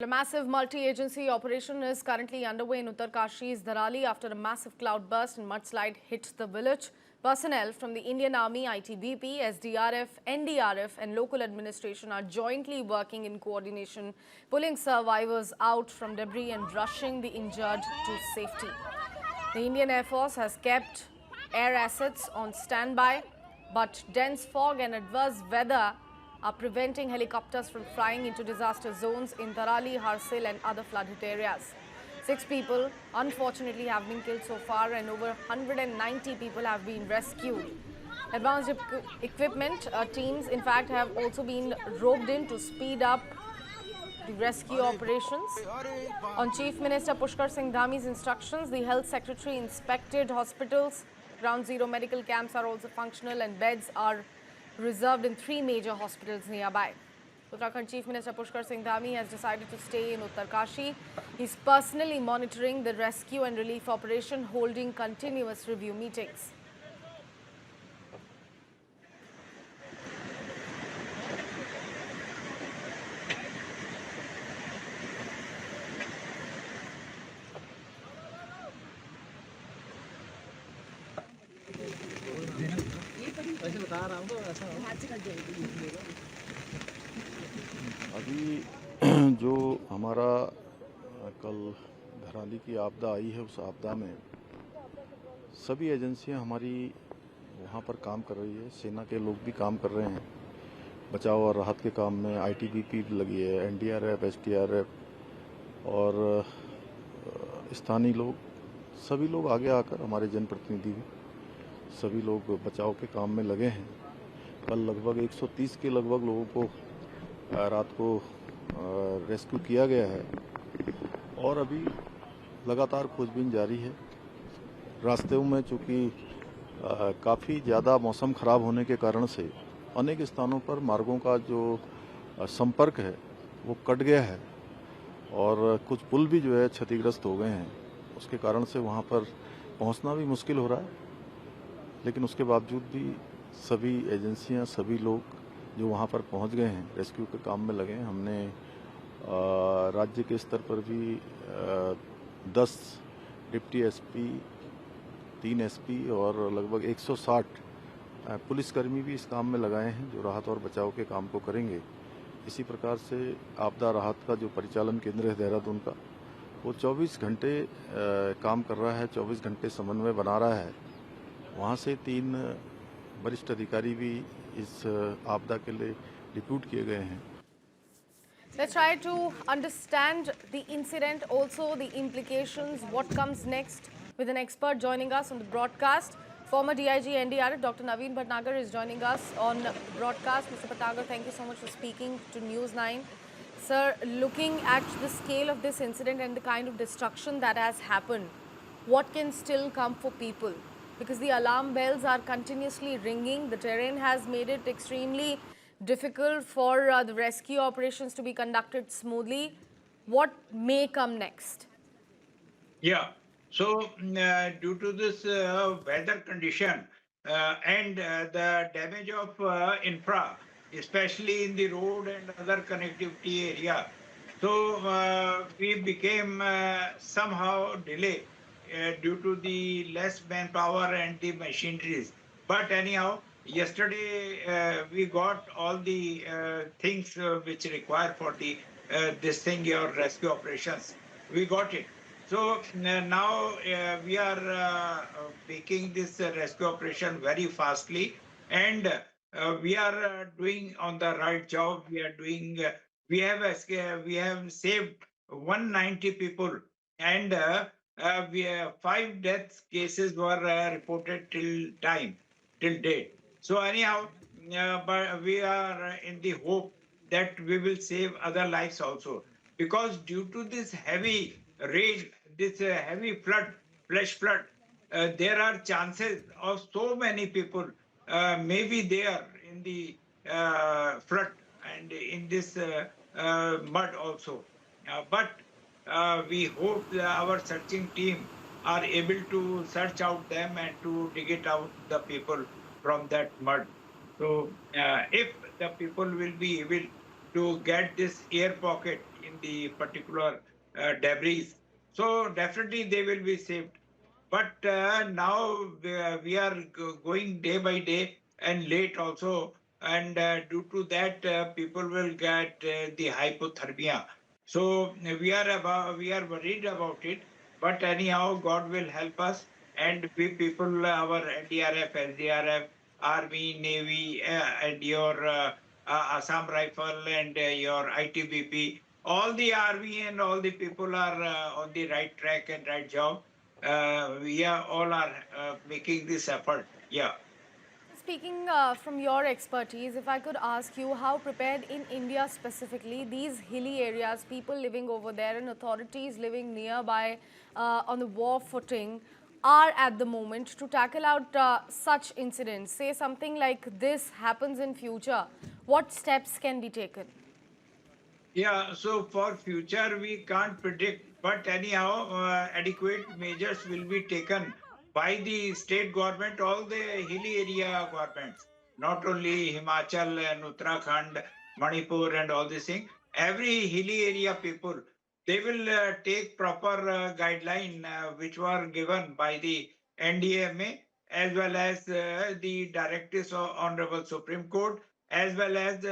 A massive multi-agency operation is currently underway in Uttarkashi's Dharali after a massive cloudburst and mudslide hit the village. Personnel from the Indian Army, ITBP, SDRF, NDRF and local administration are jointly working in coordination, pulling survivors out from debris and rushing the injured to safety. The Indian Air Force has kept air assets on standby, but dense fog and adverse weather are preventing helicopters from flying into disaster zones in Dharali, Harsil and other flooded areas. 6 people, unfortunately, have been killed so far and over 190 people have been rescued. Advanced equipment teams, in fact, have also been roped in to speed up the rescue operations. On Chief Minister Pushkar Singh Dhami's instructions, the Health Secretary inspected hospitals. Ground Zero medical camps are also functional and beds are reserved in 3 major hospitals nearby. Uttarakhand Chief Minister Pushkar Singh Dhami has decided to stay in Uttarkashi. He's personally monitoring the rescue and relief operation, holding continuous review meetings. अभी जो हमारा कल धराली की आपदा आई है, उस आपदा में सभी एजेंसियां हमारी वहां पर काम कर रही है। सेना के लोग भी काम कर रहे हैं बचाव और राहत के काम में। आईटीबीपी लगी है, एनडीआरएफ, एसडीआरएफ और स्थानीय लोग, सभी लोग आगे आकर, हमारे जनप्रतिनिधि भी, सभी लोग बचाव के काम में लगे हैं। कल लगभग 130 के लगभग लोगों को रात को रेस्क्यू किया गया है और अभी लगातार खोजबीन जारी है। रास्ते में चूंकि काफ़ी ज़्यादा मौसम खराब होने के कारण से अनेक स्थानों पर मार्गों का जो संपर्क है वो कट गया है और कुछ पुल भी जो है क्षतिग्रस्त हो गए हैं। उसके कारण से वहाँ पर पहुँचना भी मुश्किल हो रहा है, लेकिन उसके बावजूद भी सभी एजेंसियाँ, सभी लोग जो वहाँ पर पहुँच गए हैं, रेस्क्यू के काम में लगे हैं। हमने राज्य के स्तर पर भी 10 डिप्टी एसपी, 3 एसपी और लगभग 160 पुलिसकर्मी भी इस काम में लगाए हैं, जो राहत और बचाव के काम को करेंगे। इसी प्रकार से आपदा राहत का जो परिचालन केंद्र है देहरादून का, वो 24 घंटे काम कर रहा है, 24 घंटे समन्वय बना रहा है। वहाँ से 3 वरिष्ठ अधिकारी भी इस आपदा के लिए डिप्यूट किए गए हैं। Let's try to understand the incident, also the implications, what comes next, with an expert joining us on the broadcast. Former DIG NDRF Dr. Naveen Bhatnagar is joining us on broadcast. Mr. Bhatnagar, thank you so much for speaking to News 9. Sir, looking at the scale of this incident and the kind of destruction that has happened, what can still come for people? Because the alarm bells are continuously ringing. The terrain has made it extremely difficult for the rescue operations to be conducted smoothly. What may come next? Yeah, so due to this weather condition and the damage of infra, especially in the road and other connectivity area, so we became somehow delayed due to the less manpower and the machineries. But anyhow, yesterday we got all the things which require for the this thing, your rescue operations. We got it. So now we are making this rescue operation very fastly, and we are doing on the right job. We are doing. We have saved 190 people, and we have 5 death cases were reported till date. So anyhow, but we are in the hope that we will save other lives also, because due to this heavy rain, this heavy flood, flash flood, there are chances of so many people may be there in the flood and in this mud also. But we hope that our searching team are able to search out them and to dig it out the people from that mud. So if the people will be able to get this air pocket in the particular debris. So definitely they will be saved. But now we are going day by day and late also, and due to that, people will get the hypothermia. So we are worried about it. But anyhow, God will help us, and we people, our NDRF, SDRF, Army, Navy, and your Assam Rifle and your ITBP, all the army and all the people are on the right track and right job. We are all are making this effort. Yeah. Speaking from your expertise, if I could ask you how prepared in India specifically, these hilly areas, people living over there and authorities living nearby on the war footing are at the moment to tackle out such incidents? Say something like this happens in future, what steps can be taken? Yeah, so for future we can't predict, but anyhow, adequate measures will be taken by the state government, all the hilly area governments, not only Himachal and Uttarakhand, Manipur and all these things. Every hilly area people, they will take proper guideline which were given by the NDMA as well as the directives of Honorable Supreme Court as well as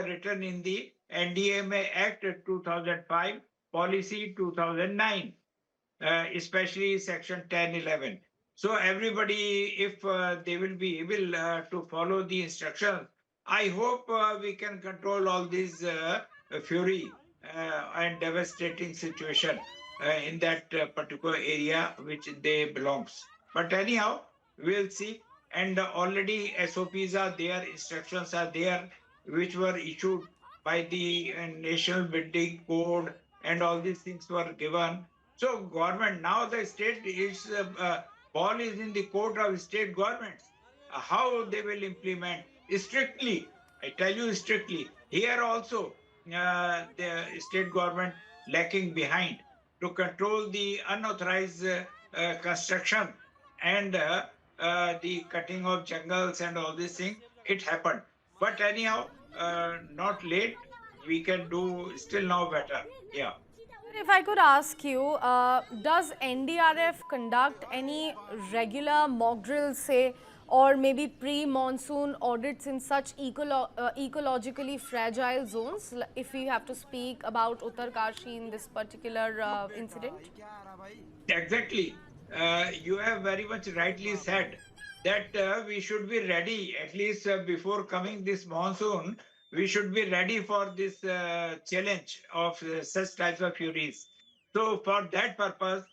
written in the NDMA Act 2005, Policy 2009, especially Section 1011. So everybody, if they will be able to follow the instructions, I hope we can control all these fury and devastating situation in that particular area which they belongs. But anyhow, we'll see. And already SOPs are there, instructions are there, which were issued by the National Building Code, and all these things were given. So government, now the state is ball is in the court of state governments. How they will implement strictly? I tell you strictly. Here also, the state government lacking behind to control the unauthorized construction and the cutting of jungles and all these things. It happened, but anyhow, not late. We can do still now better. Yeah. If I could ask you, does NDRF conduct any regular mock drills, say, or maybe pre-monsoon audits in such ecologically fragile zones? If we have to speak about Uttarkashi in this particular incident. Exactly. You have very much rightly said that we should be ready, at least before coming this monsoon, we should be ready for this challenge of such types of furies. So for that purpose,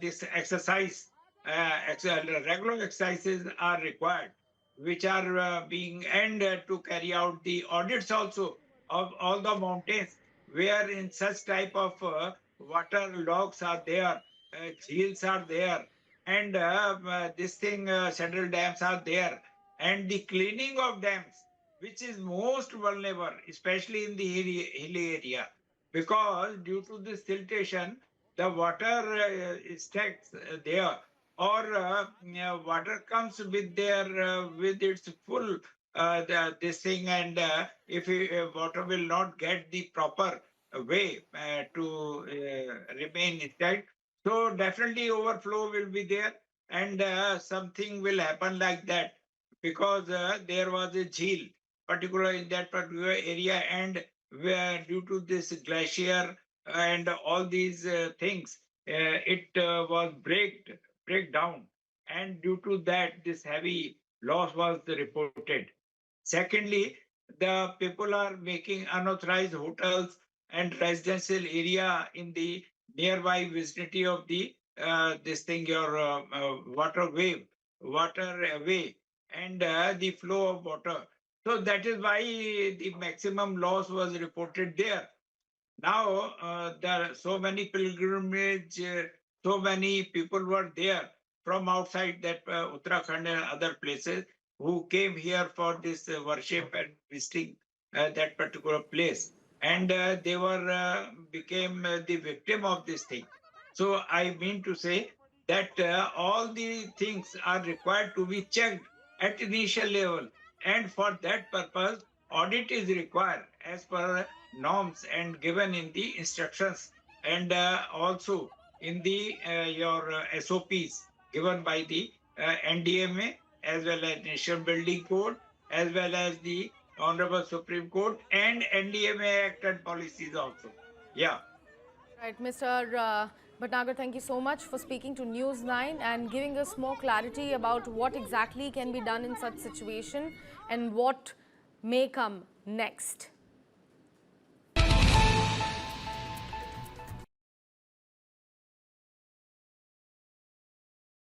this exercise, regular exercises are required, which are being, and to carry out the audits also of all the mountains where in such type of water logs are there, jheels are there, and this thing, central dams are there, and the cleaning of dams, which is most vulnerable, especially in the hilly area, because due to this siltation, the water stacks there, or water comes with their with its full this thing, and if water will not get the proper way to remain intact, so definitely overflow will be there, and something will happen like that, because there was a jheel, particularly in that particular area, and where due to this glacier and all these things, it was break down, and due to that, this heavy loss was reported. Secondly, the people are making unauthorized hotels and residential area in the nearby vicinity of the this thing, your water way, and the flow of water. So that is why the maximum loss was reported there. Now there are so many pilgrimage, so many people were there from outside that Uttarakhand and other places, who came here for this worship and visiting that particular place, and they were became the victim of this thing. So I mean to say that all the things are required to be checked at initial level, and for that purpose audit is required as per norms and given in the instructions, and also in the your SOPs given by the NDMA, as well as National Building Code, as well as the Honorable Supreme Court and NDMA Act and policies also. Yeah. Right, Mr. Bhatnagar, thank you so much for speaking to News 9 and giving us more clarity about what exactly can be done in such situation and what may come next.